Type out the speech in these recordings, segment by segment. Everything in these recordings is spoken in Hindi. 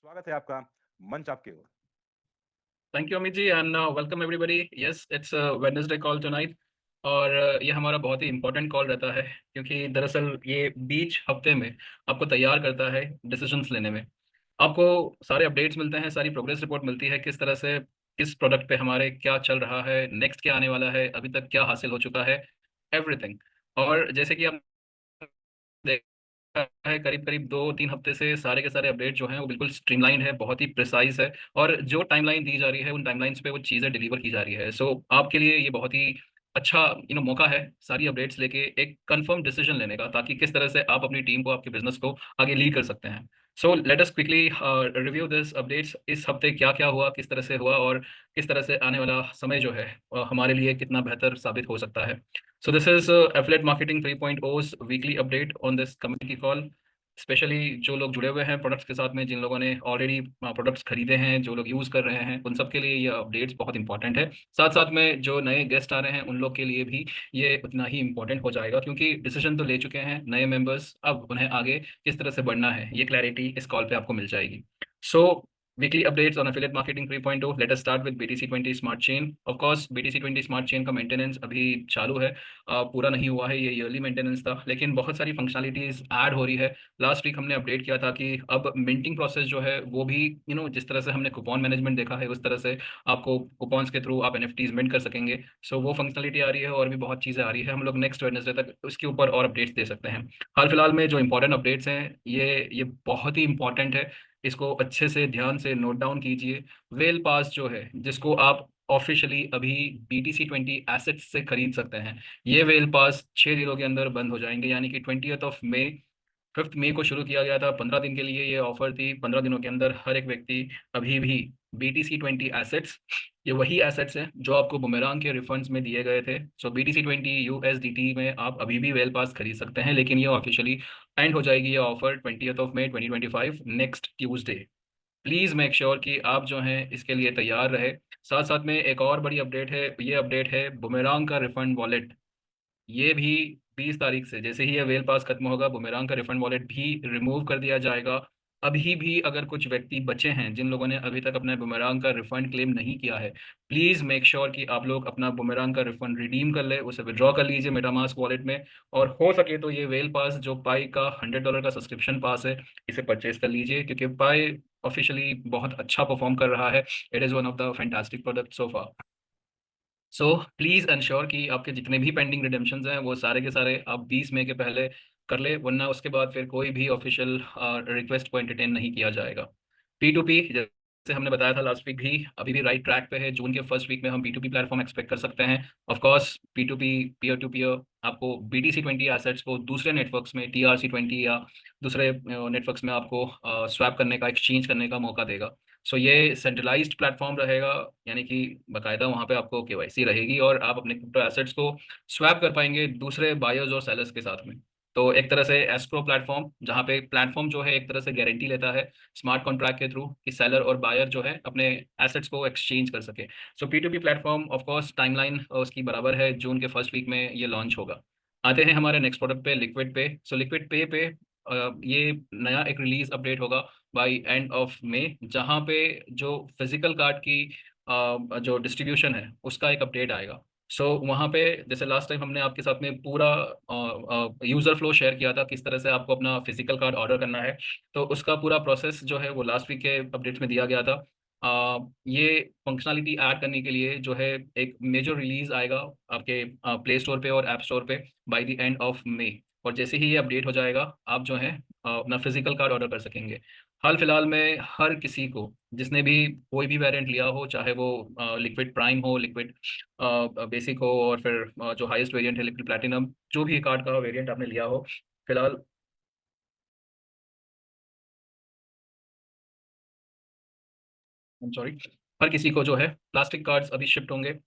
स्वागत है आपका। मंच आपके ओर। Thank you Amit ji and welcome everybody. Yes it's Wednesday call tonight. और ये हमारा बहुत ही इंपॉर्टेंट कॉल रहता है क्योंकि दरअसल ये बीच हफ्ते में आपको तैयार करता है डिसीजंस लेने में। आपको सारे अपडेट्स मिलते हैं, सारी प्रोग्रेस रिपोर्ट मिलती है, किस तरह से किस प्रोडक्ट पे हमारे क्या चल रहा है, नेक्स्ट क्या आने वाला है, अभी तक क्या हासिल हो चुका है, एवरीथिंग। और जैसे कि आप देखा है करीब करीब 2-3 हफ्ते से सारे के सारे अपडेट जो हैं वो बिल्कुल स्ट्रीमलाइन है, बहुत ही प्रिसाइज है। और जो टाइमलाइन दी जा रही है उन टाइमलाइंस पे वो चीज़ें डिलीवर की जा रही है। सो आपके लिए ये बहुत ही अच्छा मौका है सारी अपडेट्स लेके एक कंफर्म डिसीजन लेने का, ताकि किस तरह से आप अपनी टीम को, आपके बिजनेस को आगे लीड कर सकते हैं। So let us quickly review this updates. इस हफ्ते क्या क्या हुआ, किस तरह से हुआ, और किस तरह से आने वाला समय जो है हमारे लिए कितना बेहतर साबित हो सकता है। So this is Affiliate Marketing 3.0's weekly update on this community call। Specially जो लोग जुड़े हुए हैं प्रोडक्ट्स के साथ में, जिन लोगों ने ऑलरेडी प्रोडक्ट्स खरीदे हैं, जो लोग यूज़ कर रहे हैं, उन सब के लिए ये अपडेट्स बहुत इंपॉर्टेंट है। साथ साथ में जो नए गेस्ट आ रहे हैं उन लोग के लिए भी ये उतना ही इंपॉर्टेंट हो जाएगा, क्योंकि डिसीजन तो ले चुके हैं नए मेंबर्स, अब उन्हें आगे किस तरह से बढ़ना है ये क्लैरिटी इस कॉल पे आपको मिल जाएगी। सो weekly updates on affiliate marketing 3.0। Let us start with BTC20 smart chain. Of course BTC20 smart chain का मेंटेनेंस अभी चालू है, पूरा नहीं हुआ है, ये ईयरली मेंटेनेंस था, लेकिन बहुत सारी फंक्शनलिटीज ऐड हो रही है। लास्ट वीक हमने अपडेट किया था कि अब मिंटिंग प्रोसेस जो है वो भी जिस तरह से हमने कूपन मैनेजमेंट देखा है उस तरह से आपको कूपन्स के थ्रू आप NFTs मिंट कर सकेंगे। सो वो फंक्शनलिटी आ रही है और भी बहुत चीज़ें आ रही है। हम लोग नेक्स्ट वेडनेसडे तक उसके ऊपर और अपडेट्स दे सकते हैं। हाल फिलहाल में जो इंपॉर्टेंट अपडेट्स हैं ये बहुत ही इंपॉर्टेंट है, इसको अच्छे से ध्यान से नोट डाउन कीजिए। वेल पास जो है, जिसको आप ऑफिशियली अभी BTC20 एसेट्स से खरीद सकते हैं, ये वेल पास 6 दिनों के अंदर बंद हो जाएंगे, यानी कि 20 मई, 5 मई को शुरू किया गया था। 15 दिन के लिए ये ऑफर थी। 15 दिनों के अंदर हर एक व्यक्ति अभी भी BTC20 एसेट्स, ये वही एसेट्स हैं जो आपको बुमेरांग के रिफंड्स में दिए गए थे। सो BTC20 USDT में आप अभी भी वेल पास खरीद सकते हैं, लेकिन ये ऑफिशियली एंड हो जाएगी ये ऑफर 20 मई 2025, next Tuesday. Please make sure कि आप जो हैं इसके लिए तैयार रहे। साथ साथ में एक और बड़ी अपडेट है, ये अपडेट है बुमेरांग का रिफंड वॉलेट। ये भी 20 तारीख से, जैसे ही ये वेल पास खत्म होगा, बुमेरांग का रिफंड वॉलेट भी रिमूव कर दिया जाएगा। अभी भी अगर कुछ व्यक्ति बचे हैं जिन लोगों ने अभी तक अपने बुमेरांग का रिफंड क्लेम नहीं किया है, प्लीज़ मेक श्योर कि आप लोग अपना बुमेरांग का रिफंड रिडीम कर ले, उसे विड्रॉ कर लीजिए मेटामास्क वॉलेट में। और हो सके तो ये वेल पास जो पाई का $100 का सब्सक्रिप्शन पास है, इसे परचेज कर लीजिए, क्योंकि पाई ऑफिशियली बहुत अच्छा परफॉर्म कर रहा है। It is one of the fantastic product so far. So please ensure कि आपके जितने भी पेंडिंग रिडेम्पशंस हैं वो सारे के सारे आप 20 मई के पहले कर ले, वरना उसके बाद फिर कोई भी ऑफिशियल रिक्वेस्ट को एंटरटेन नहीं किया जाएगा। P2P, जैसे हमने बताया था लास्ट वीक, भी अभी भी राइट ट्रैक पे है। जून के फर्स्ट वीक में हम P2P प्लेटफॉर्म एक्सपेक्ट कर सकते हैं। Of course P2P, peer to peer, आपको BTC20 एसेट्स को दूसरे नेटवर्क्स में, TRC20 या दूसरे नेटवर्क्स में आपको स्वैप करने का, एक्सचेंज करने का मौका देगा। सो ये सेंट्रलाइज्ड प्लेटफॉर्म रहेगा, यानी कि बाकायदा वहाँ पे आपको KYC रहेगी और आप अपने क्रिप्टो एसेट्स को स्वैप कर पाएंगे दूसरे बायर्स और सेलर्स के साथ में। तो एक तरह से एस्क्रो प्लेटफॉर्म, जहाँ पे प्लेटफॉर्म जो है एक तरह से गारंटी लेता है स्मार्ट कॉन्ट्रैक्ट के थ्रू कि सेलर और बायर जो है अपने एसेट्स को एक्सचेंज कर सके। सो P2P platform of course timeline उसकी बराबर है, जून के फर्स्ट वीक में ये लॉन्च होगा। आते हैं हमारे नेक्स्ट प्रोडक्ट पे, लिक्विड पे। सो लिक्विड पे ये नया एक रिलीज अपडेट होगा बाय एंड ऑफ मई, जहाँ पे जो फिजिकल कार्ड की जो डिस्ट्रीब्यूशन है उसका एक अपडेट आएगा। सो वहाँ पे जैसे लास्ट टाइम हमने आपके साथ में पूरा यूज़र फ्लो शेयर किया था, किस तरह से आपको अपना फिजिकल कार्ड ऑर्डर करना है, तो उसका पूरा प्रोसेस जो है वो लास्ट वीक के अपडेट्स में दिया गया था। ये फंक्शनलिटी ऐड करने के लिए जो है एक मेजर रिलीज आएगा आपके प्ले स्टोर पे और ऐप स्टोर पे by the end of May. और जैसे ही ये अपडेट हो जाएगा, आप जो है अपना फिजिकल कार्ड ऑर्डर कर सकेंगे। हाल फिलहाल में हर किसी को जिसने भी कोई भी वेरिएंट लिया हो, चाहे वो लिक्विड प्राइम हो, लिक्विड बेसिक हो, और फिर जो हाईएस्ट वेरिएंट है लिक्विड प्लैटिनम, जो भी कार्ड का वेरिएंट आपने लिया हो फिलहाल, सॉरी, हर किसी को जो है प्लास्टिक कार्ड्स अभी शिफ्ट होंगे।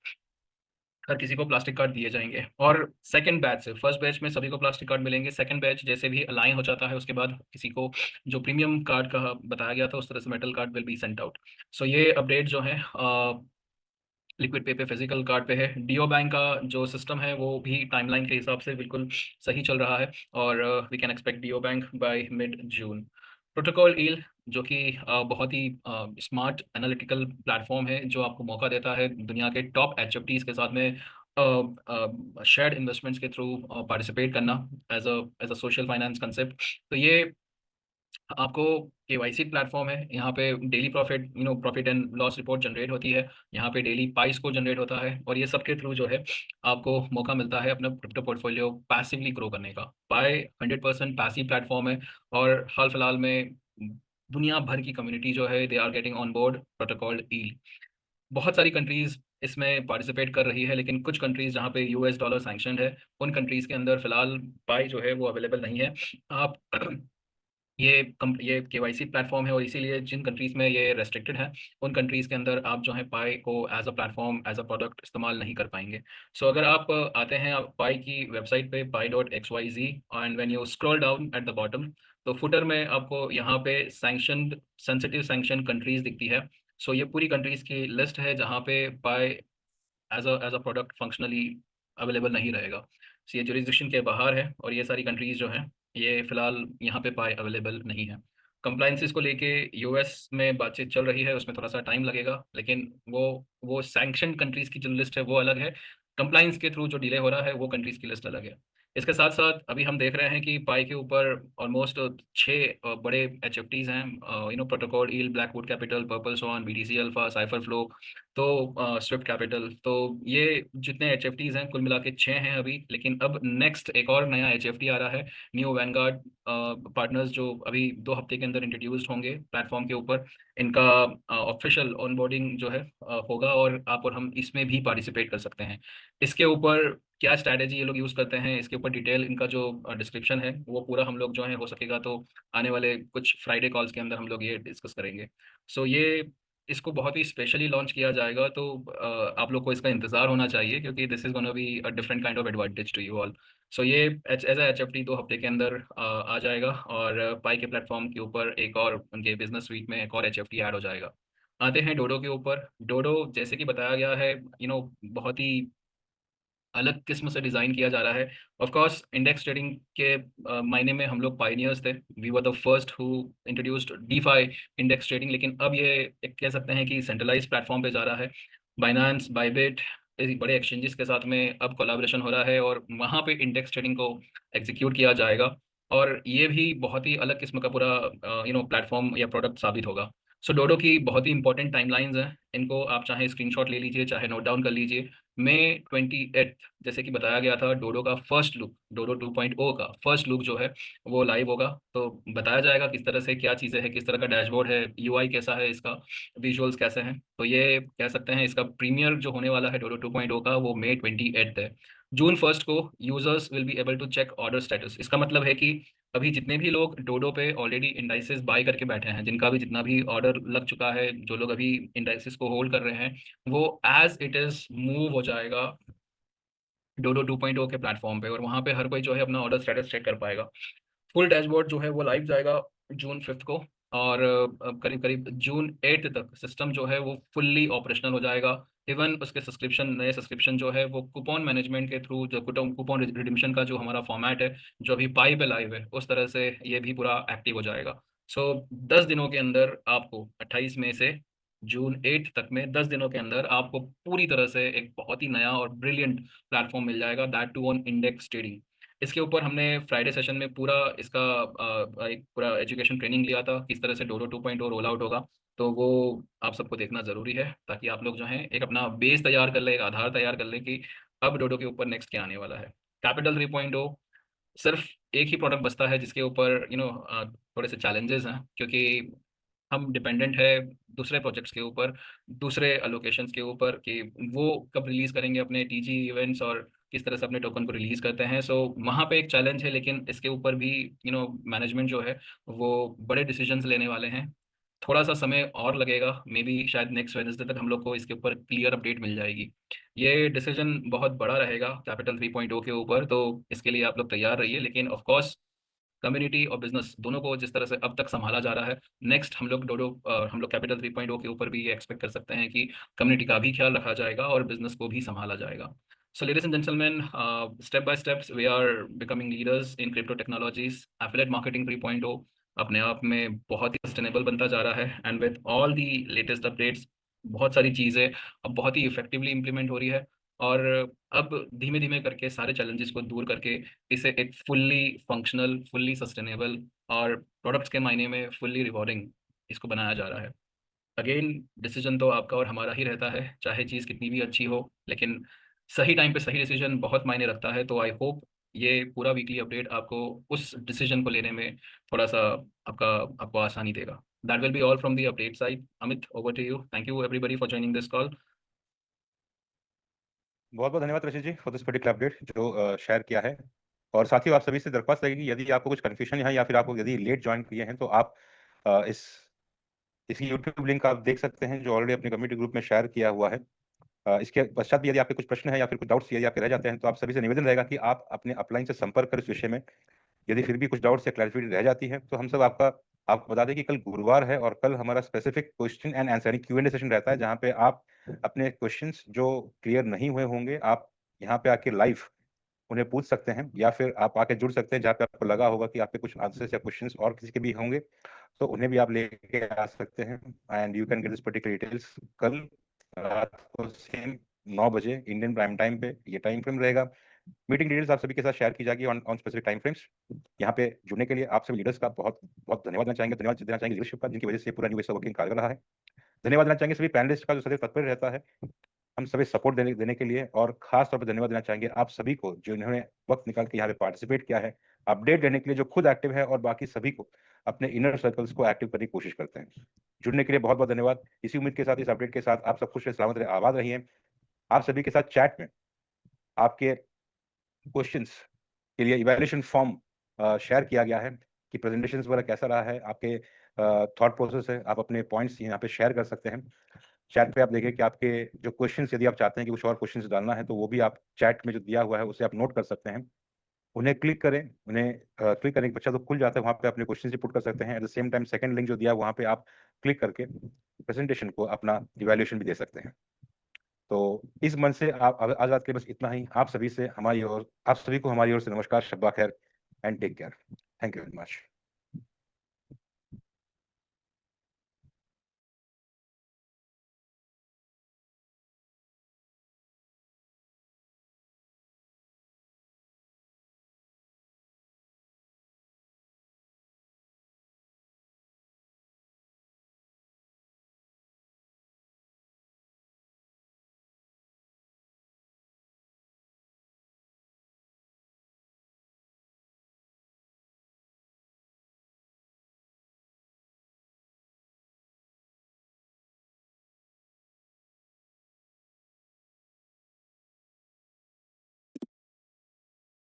हर किसी को प्लास्टिक कार्ड दिए जाएंगे, और सेकंड बैच से, फर्स्ट बैच में सभी को प्लास्टिक कार्ड मिलेंगे, सेकंड बैच जैसे भी अलाइन हो जाता है उसके बाद किसी को जो प्रीमियम कार्ड का बताया गया था उस तरह से metal card will be sent out. So ये अपडेट जो है लिक्विड पे फिजिकल कार्ड पे है। डियो बैंक का जो सिस्टम है वो भी टाइमलाइन के हिसाब से बिल्कुल सही चल रहा है, और वी कैन एक्सपेक्ट डियो bank by mid June. Protocol ईल जो कि बहुत ही स्मार्ट एनालिटिकल प्लेटफॉर्म है, जो आपको मौका देता है दुनिया के टॉप एचएफटीज के साथ में शेयर्ड इन्वेस्टमेंट्स के थ्रू पार्टिसिपेट करना as a social finance concept. तो ये आपको केवाईसी प्लेटफॉर्म है। यहाँ पे daily profit and loss report generate होती है। यहाँ पे डेली पाइस को जनरेट होता है, और ये सब के थ्रू जो है आपको मौका मिलता है अपना क्रिप्टो पोर्टफोलियो पैसिवली ग्रो करने का। पाई 100% पैसिव प्लेटफॉर्म है, और हाल फिलहाल में दुनिया भर की कम्युनिटी जो है they are getting on board protocol ईल। बहुत सारी कंट्रीज इसमें पार्टिसिपेट कर रही है, लेकिन कुछ कंट्रीज जहाँ पे यूएस डॉलर सैंक्शन है, उन कंट्रीज के अंदर फिलहाल पाई जो है वो अवेलेबल नहीं है। आप ये केवाईसी प्लेटफॉर्म है, और इसीलिए जिन कंट्रीज में ये रेस्ट्रिक्टेड है, उन कंट्रीज के अंदर आप जो है पाई को as a platform as a product इस्तेमाल नहीं कर पाएंगे। सो अगर आप आते हैं आप पाई की वेबसाइट पे pi.xyz, and when you scroll down at the bottom, तो फुटर में आपको यहाँ पे सैंक्शनड सेंसिटिव सैंक्शन कंट्रीज दिखती है। सो ये पूरी कंट्रीज की लिस्ट है जहाँ पे Pi as a product functionally available नहीं रहेगा। So, ये जुरिस्डिक्शन के बाहर है, और ये सारी कंट्रीज जो हैं ये फिलहाल यहाँ पे पाए अवेलेबल नहीं है। कंप्लाइंसेस को लेके यूएस में बातचीत चल रही है, उसमें थोड़ा सा टाइम लगेगा, लेकिन वो सैंक्शन कंट्रीज की जो लिस्ट है वो अलग है। कंप्लाइंस के थ्रू जो डिले हो रहा है वो कंट्रीज की लिस्ट अलग है। इसके साथ साथ अभी हम देख रहे हैं कि पाई के ऊपर ऑलमोस्ट 6 बड़े एच एफ टीज हैं, प्रोटोकॉल ईल, ब्लैकवुड कैपिटल, पर्पल स्वान, बीटीसी अल्फा, साइफर फ्लो, तो स्विफ्ट कैपिटल। तो ये जितने एच एफ टीज हैं कुल मिला के 6 हैं अभी, लेकिन अब नेक्स्ट एक और नया एच एफ टी आ रहा है, न्यू वैनगार्ड पार्टनर्स, जो अभी 2 हफ्ते के अंदर इंट्रोड्यूस्ड होंगे प्लेटफॉर्म के ऊपर। इनका ऑफिशियल ऑनबोर्डिंग जो है होगा, और आप और हम इसमें भी पार्टिसिपेट कर सकते हैं। इसके ऊपर क्या स्ट्रैटेजी ये लोग यूज़ करते हैं, इसके ऊपर डिटेल इनका जो डिस्क्रिप्शन है वो पूरा हम लोग जो है हो सकेगा तो आने वाले कुछ फ्राइडे कॉल्स के अंदर हम लोग ये डिस्कस करेंगे। सो ये इसको बहुत ही स्पेशली लॉन्च किया जाएगा, तो आप लोग को इसका इंतजार होना चाहिए, क्योंकि this is gonna be a different kind of advantage to you all. So ये एज एच एफ टी 2 हफ्ते के अंदर आ जाएगा, और पाई के प्लेटफॉर्म के ऊपर एक और उनके बिजनेस वीक में एक और एच एफ टी ऐड हो जाएगा। आते हैं डोडो के ऊपर। डोडो जैसे कि बताया गया है, बहुत ही अलग किस्म से डिजाइन किया जा रहा है। ऑफ कोर्स इंडेक्स ट्रेडिंग के मायने में हम लोग पाइनियर्स थे। We were the first who introduced DeFi index trading, लेकिन अब ये एक कह सकते हैं कि सेंट्रलाइज प्लेटफॉर्म पे जा रहा है। बाइनांस, बाइबिट, इस बड़े एक्सचेंजेस के साथ में अब कोलैबोरेशन हो रहा है, और वहाँ पे इंडेक्स ट्रेडिंग को एग्जीक्यूट किया जाएगा। और ये भी बहुत ही अलग किस्म का पूरा प्लेटफॉर्म या प्रोडक्ट साबित होगा। सो डोडो की बहुत ही इंपॉर्टेंट टाइमलाइंस हैं, इनको आप चाहे स्क्रीनशॉट ले लीजिए, चाहे नोट डाउन कर लीजिए। May 28, जैसे कि बताया गया था, डोडो का फर्स्ट लुक, डोडो 2.0 का फर्स्ट लुक जो है वो लाइव होगा। तो बताया जाएगा किस तरह से क्या चीज़ें हैं, किस तरह का डैशबोर्ड है, यूआई कैसा है इसका, विजुअल्स कैसे हैं। तो ये कह सकते हैं इसका प्रीमियर जो होने वाला है डोडो 2.0 का, वो May 28 है। जून 1 को users will be able to check order status. इसका मतलब है कि अभी जितने भी लोग डोडो पे ऑलरेडी इंडाइसेस बाय करके बैठे हैं, जिनका भी जितना भी ऑर्डर लग चुका है, जो लोग अभी इंडाइसेस को होल्ड कर रहे हैं, वो एज इट इज मूव हो जाएगा डोडो 2.0 के प्लेटफॉर्म पे, और वहाँ पे हर कोई जो है अपना ऑर्डर स्टेटस चेक कर पाएगा। फुल डैशबोर्ड जो है वो लाइव जाएगा June 5 को, और करीब करीब June 8 तक सिस्टम जो है वो फुल्ली ऑपरेशनल हो जाएगा। इवन उसके सब्सक्रिप्शन, नए सब्सक्रिप्शन जो है वो कूपन मैनेजमेंट के थ्रू, जो कूपन रिडीम्पशन का जो हमारा फॉर्मेट है, जो अभी पाई पे लाइव है, उस तरह से ये भी पूरा एक्टिव हो जाएगा। सो 10 दिनों के अंदर आपको 28 मई से June 8 तक में 10 दिनों के अंदर आपको पूरी तरह से एक बहुत ही नया और ब्रिलियंट प्लेटफॉर्म मिल जाएगा, that too on index trading. इसके ऊपर हमने फ्राइडे सेशन में पूरा इसका एक पूरा एजुकेशन ट्रेनिंग लिया था, किस तरह से डोडो 2.0 रोल आउट होगा। तो वो आप सबको देखना ज़रूरी है, ताकि आप लोग जो हैं एक अपना बेस तैयार कर ले, एक आधार तैयार कर ले कि अब डोडो के ऊपर नेक्स्ट क्या आने वाला है। कैपिटल 3.0 सिर्फ एक ही प्रोडक्ट बचता है जिसके ऊपर थोड़े से चैलेंजेस हैं, क्योंकि हम डिपेंडेंट है दूसरे प्रोजेक्ट्स के ऊपर, दूसरे एलोकेशंस के ऊपर, कि वो कब रिलीज करेंगे अपने टीजी इवेंट्स, और किस तरह से अपने टोकन को रिलीज करते हैं। सो वहाँ पे एक चैलेंज है, लेकिन इसके ऊपर भी मैनेजमेंट जो है वो बड़े डिसीजंस लेने वाले हैं। थोड़ा सा समय और लगेगा, मे बी शायद नेक्स्ट वेडनेसडे तक हम लोग को इसके ऊपर क्लियर अपडेट मिल जाएगी। ये डिसीजन बहुत बड़ा रहेगा कैपिटल 3.0 के ऊपर, तो इसके लिए आप लोग तैयार रहिए। लेकिन ऑफ कोर्स कम्युनिटी और बिजनेस दोनों को जिस तरह से अब तक संभाला जा रहा है, नेक्स्ट हम लोग कैपिटल 3.0 के ऊपर भी ये एक्सपेक्ट कर सकते हैं कि कम्युनिटी का भी ख्याल रखा जाएगा और बिजनेस को भी संभाला जाएगा। So ladies and gentlemen, step by steps we are becoming leaders in crypto technologies, affiliate marketing 3.0, अपने आप में बहुत ही सस्टेनेबल बनता जा रहा है, and with all the latest updates बहुत सारी चीज़ें अब बहुत ही इफेक्टिवली इम्प्लीमेंट हो रही है। और अब धीमे धीमे करके सारे चैलेंजेस को दूर करके इसे एक फुल्ली फंक्शनल, फुल्ली सस्टेनेबल और प्रोडक्ट्स के मायने में फुल्ली रिवॉर्डिंग इसको बनाया जा रहा है। अगेन, डिसीजन तो आपका और हमारा ही रहता है, चाहे चीज़ कितनी भी अच्छी हो, लेकिन सही टाइम पे सही डिसीजन बहुत मायने रखता है। तो आई होप ये पूरा वीकली अपडेट आपको उस डिसीजन को लेने में थोड़ा सा आपका आपको आसानी देगा। That will be all from the update side. Amit, over to you. Thank you everybody for joining this call. बहुत बहुत धन्यवाद Rashid ji for this particular update जो शेयर किया है। और साथियों, आप सभी से दरख्वास्त रहेगी, यदि आपको कुछ कन्फ्यूजन है या फिर आपको यदि लेट ज्वाइन किए हैं तो आप इसकी यूट्यूब लिंक आप देख सकते हैं जो ऑलरेडी अपने कम्युनिटी ग्रुप में शेयर किया हुआ है। इसके पश्चात भी यदि आपके कुछ प्रश्न है या फिर कुछ डाउट्स यदि आपके रह जाते हैं तो आप सभी से निवेदन रहेगा कि आप अपने अपलाइन से संपर्क करें इस विषय में। यदि फिर भी कुछ डाउट्स या क्लैरिफिकेशन रह जाती है तो हम सब आपको बता दें कि कल गुरुवार है और कल हमारा स्पेसिफिक क्वेश्चन एंड आंसर यानी Q&A सेशन रहता है, जहां पे आप अपने क्वेश्चंस जो क्लियर नहीं हुए होंगे आप यहाँ पे आके लाइव उन्हें पूछ सकते हैं, या फिर आप आके जुड़ सकते हैं जहाँ पे आपको लगा होगा कि आपके कुछ आंसर्स या क्वेश्चंस और किसी के भी होंगे तो उन्हें भी आप लेके आ सकते हैं। And you can get this particular details कल रात को सेम 9 बजे इंडियन प्राइम टाइम पे ये टाइम फ्रेम रहेगा। मीटिंग डिटेल्स आप सभी के साथ शेयर की जाएगी on on specific time frames. यहाँ पे जुड़ने के लिए आप सभी लीडर्स का बहुत बहुत धन्यवाद देना चाहेंगे, धन्यवाद देना चाहेंगे लीडरशिप का, जिनकी वजह से पूरा न्यू वेज ऑफ वर्किंग कारगर रहा है। धन्यवाद देना चाहेंगे सभी पैनलिस्ट का जो सदैव तत्पर रहता है हम सभी सपोर्ट देने के लिए, और खास तौर पर धन्यवाद देना चाहेंगे आप सभी को जो इन्होंने वक्त निकाल के यहाँ पे पार्टिसिपेट किया है, अपडेट देने के लिए, जो खुद एक्टिव है और बाकी सभी को अपने इनर सर्कल्स को एक्टिव करने की कोशिश करते हैं। जुड़ने के लिए बहुत बहुत धन्यवाद। इसी उम्मीद के साथ, इस अपडेट के साथ आप सब खुश रहे, सलामत रहे, आबाद रहिए। आप सभी के साथ चैट में आपके क्वेश्चंस के लिए इवैल्यूएशन फॉर्म शेयर किया गया है कि प्रेजेंटेशन वगैरह कैसा रहा है, आपके थॉट प्रोसेस है, आप अपने पॉइंट्स यहाँ पे शेयर कर सकते हैं। चैट पे आप देखिए कि आपके जो क्वेश्चंस, यदि आप चाहते हैं कि कुछ और क्वेश्चंस डालना है तो वो भी आप चैट में जो दिया हुआ है उसे आप नोट कर सकते हैं। उन्हें क्लिक करें, उन्हें क्लिक करने के पश्चात तो खुल जाता है, वहाँ पे अपने क्वेश्चन भी पुट कर सकते हैं। At the same time second link जो दिया है वहाँ पे आप क्लिक करके प्रेजेंटेशन को अपना इवैल्यूएशन भी दे सकते हैं। तो इस मंच से आप आज रात के लिए बस इतना ही। आप सभी को हमारी ओर से नमस्कार, शब्बा खैर and take care. Thank you very much.